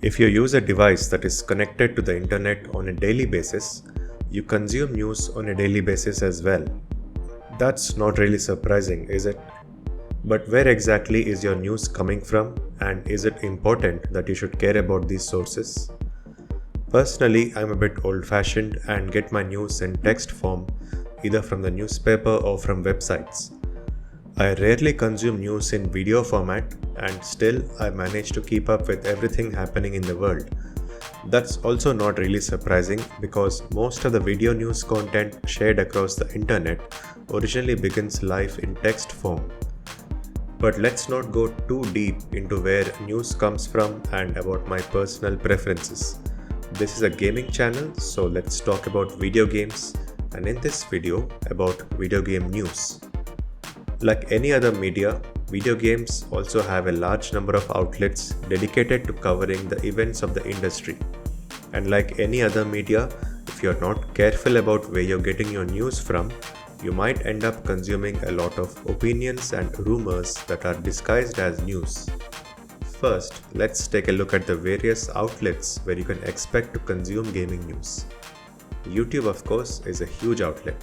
If you use a device that is connected to the internet on a daily basis, you consume news on a daily basis as well. That's not really surprising, is it? But where exactly is your news coming from, and is it important that you should care about these sources? Personally, I'm a bit old fashioned and get my news in text form, either from the newspaper or from websites. I rarely consume news in video format, and still I manage to keep up with everything happening in the world. That's also not really surprising because most of the video news content shared across the internet originally begins life in text form. But let's not go too deep into where news comes from and about my personal preferences. This is a gaming channel, so let's talk about video games, and in this video about video game news. Like any other media, video games also have a large number of outlets dedicated to covering the events of the industry. And like any other media, if you're not careful about where you're getting your news from, you might end up consuming a lot of opinions and rumors that are disguised as news. First, let's take a look at the various outlets where you can expect to consume gaming news. YouTube, of course, is a huge outlet.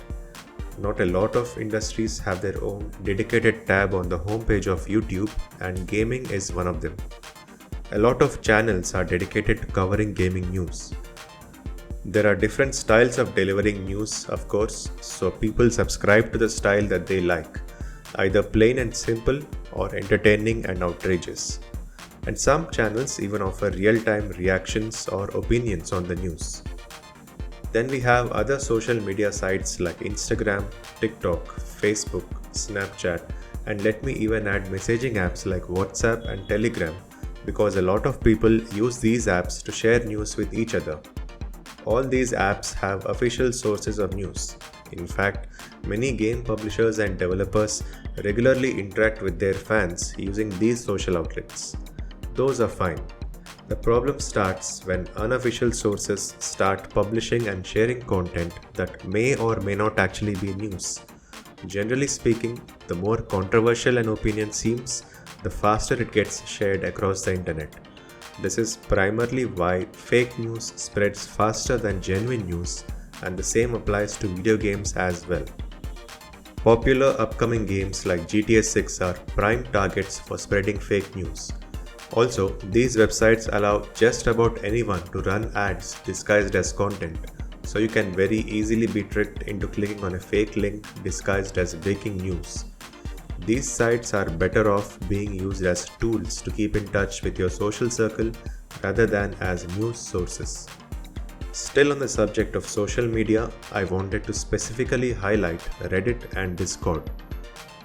Not a lot of industries have their own dedicated tab on the homepage of YouTube, and gaming is one of them. A lot of channels are dedicated to covering gaming news. There are different styles of delivering news, of course, so people subscribe to the style that they like, either plain and simple or entertaining and outrageous. And some channels even offer real-time reactions or opinions on the news. Then we have other social media sites like Instagram, TikTok, Facebook, Snapchat, and let me even add messaging apps like WhatsApp and Telegram because a lot of people use these apps to share news with each other. All these apps have official sources of news. In fact, many game publishers and developers regularly interact with their fans using these social outlets. Those are fine. The problem starts when unofficial sources start publishing and sharing content that may or may not actually be news. Generally speaking, the more controversial an opinion seems, the faster it gets shared across the internet. This is primarily why fake news spreads faster than genuine news, and the same applies to video games as well. Popular upcoming games like GTA 6 are prime targets for spreading fake news. Also, these websites allow just about anyone to run ads disguised as content, so you can very easily be tricked into clicking on a fake link disguised as breaking news. These sites are better off being used as tools to keep in touch with your social circle rather than as news sources. Still on the subject of social media, I wanted to specifically highlight Reddit and Discord.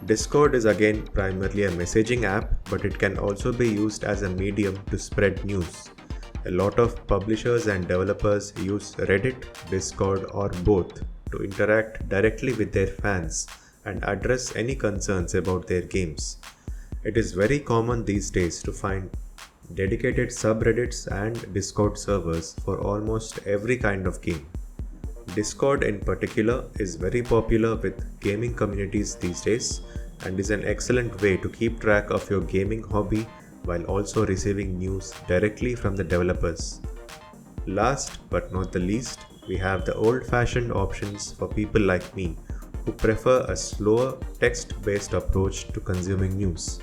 Discord is again primarily a messaging app, but it can also be used as a medium to spread news. A lot of publishers and developers use Reddit, Discord, or both to interact directly with their fans and address any concerns about their games. It is very common these days to find dedicated subreddits and Discord servers for almost every kind of game. Discord in particular is very popular with gaming communities these days and is an excellent way to keep track of your gaming hobby while also receiving news directly from the developers. Last but not the least, we have the old-fashioned options for people like me who prefer a slower text-based approach to consuming news.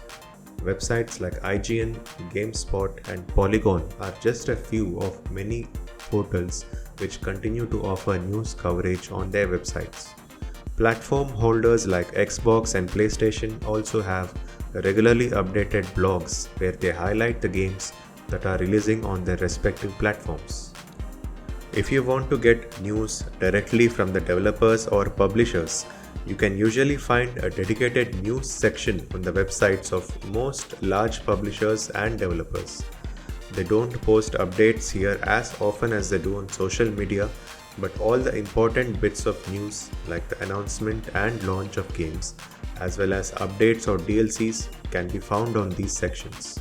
Websites like IGN, GameSpot, and Polygon are just a few of many portals which continue to offer news coverage on their websites. Platform holders like Xbox and PlayStation also have regularly updated blogs where they highlight the games that are releasing on their respective platforms. If you want to get news directly from the developers or publishers, you can usually find a dedicated news section on the websites of most large publishers and developers. They don't post updates here as often as they do on social media, but all the important bits of news like the announcement and launch of games, as well as updates or DLCs, can be found on these sections.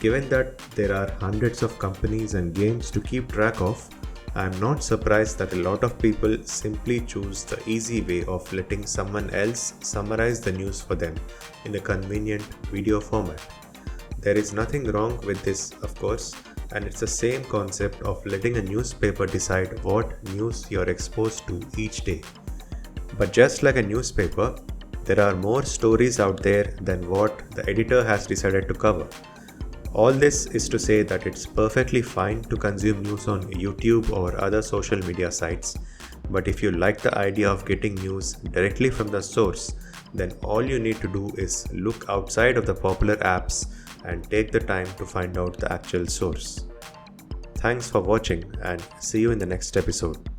Given that there are hundreds of companies and games to keep track of, I'm not surprised that a lot of people simply choose the easy way of letting someone else summarize the news for them in a convenient video format. There is nothing wrong with this, of course, and it's the same concept of letting a newspaper decide what news you're exposed to each day. But just like a newspaper, there are more stories out there than what the editor has decided to cover. All this is to say that it's perfectly fine to consume news on YouTube or other social media sites, but if you like the idea of getting news directly from the source, then all you need to do is look outside of the popular apps and take the time to find out the actual source. Thanks for watching and see you in the next episode.